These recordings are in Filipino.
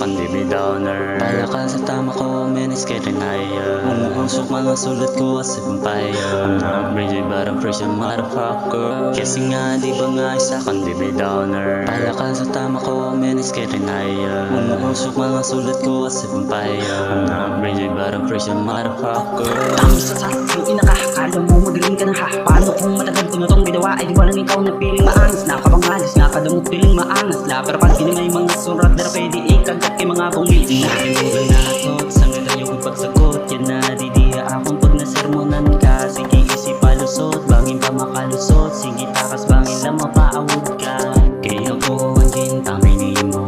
kundi may downer. Pala ka sa tama ko, menis kay Renaya. Umuusok mga sulat ko as a vampire. I'm not crazy but I'm fresh a motherfucker. Kasi nga di ba nga isa kundi may downer. Pala ka sa tama ko, menis kay Renaya. Umuusok mga sulat ko as a vampire. I'm not crazy but I'm fresh a motherfucker. Tama sa sasang ina ka, kala mo magaling ka na ha. Paano kung matagal ko na tong ginawa, ay di ba lang ikaw na piling maangas. Nakapangalis, nakadamot piling maangas la. Pero pag may mga surat na pwede ikagat kay mga bumili. Nakimulan na ako, sa ngayon yung pagsagot. Yan na didiya akong pag nasermonan ka. Sige isip palusot, bangin pa makalusot. Sige takas bangin lang mapaawod ka. Kaya ko ang kintamay ni mo,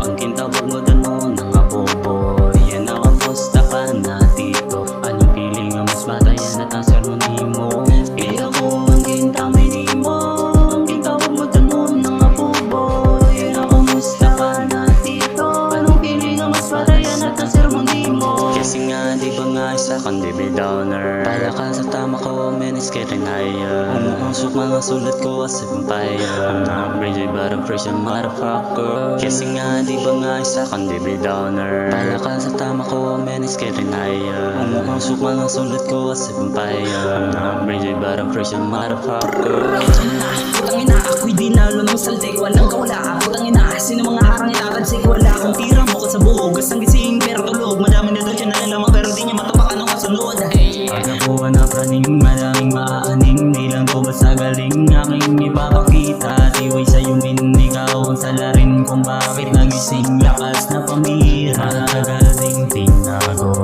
ang kintawag mo doon mo ng abobo. Yan ako musta ka na dito. Anong feeling ang mas batayan at ang sermon ni mo. Kaya ko ang kintamay ni mo, ang kintawag mo doon mo ng abobo. Yan ako musta ka na dito. Anong feeling ang mas batayan at ang sermon ni mo. Kasi nga di ba nga isa kundi may downer. Pala ka sa tama ko, menis kay Renaya. Umuusok mga sulat ko as a vampire. I'm not crazy but I'm fresh a motherfucker. Kasi nga di ba nga isa kundi may downer. Pala ka sa tama ko, menis kay Renaya. Umuusok mga sulat ko as a vampire. I'm not crazy but I'm fresh a motherfucker. Putang ina, ako'y di nalo ng saltik. Walang kawala, putang ina. Sino mga harang itatadsik? Wala akong tira mo ka sa buhok. Gastang gising pero tulog. Madami na doon siya nalalamang pero di niya matapakan ang kasunod. Pag ako na praning, maraming maaaning. Di lang ko basta galing aking ipapakita. Tiway sa'yo min, ikaw ang salarin kung bakit nagising lakas na pamira. Matagal ding tinago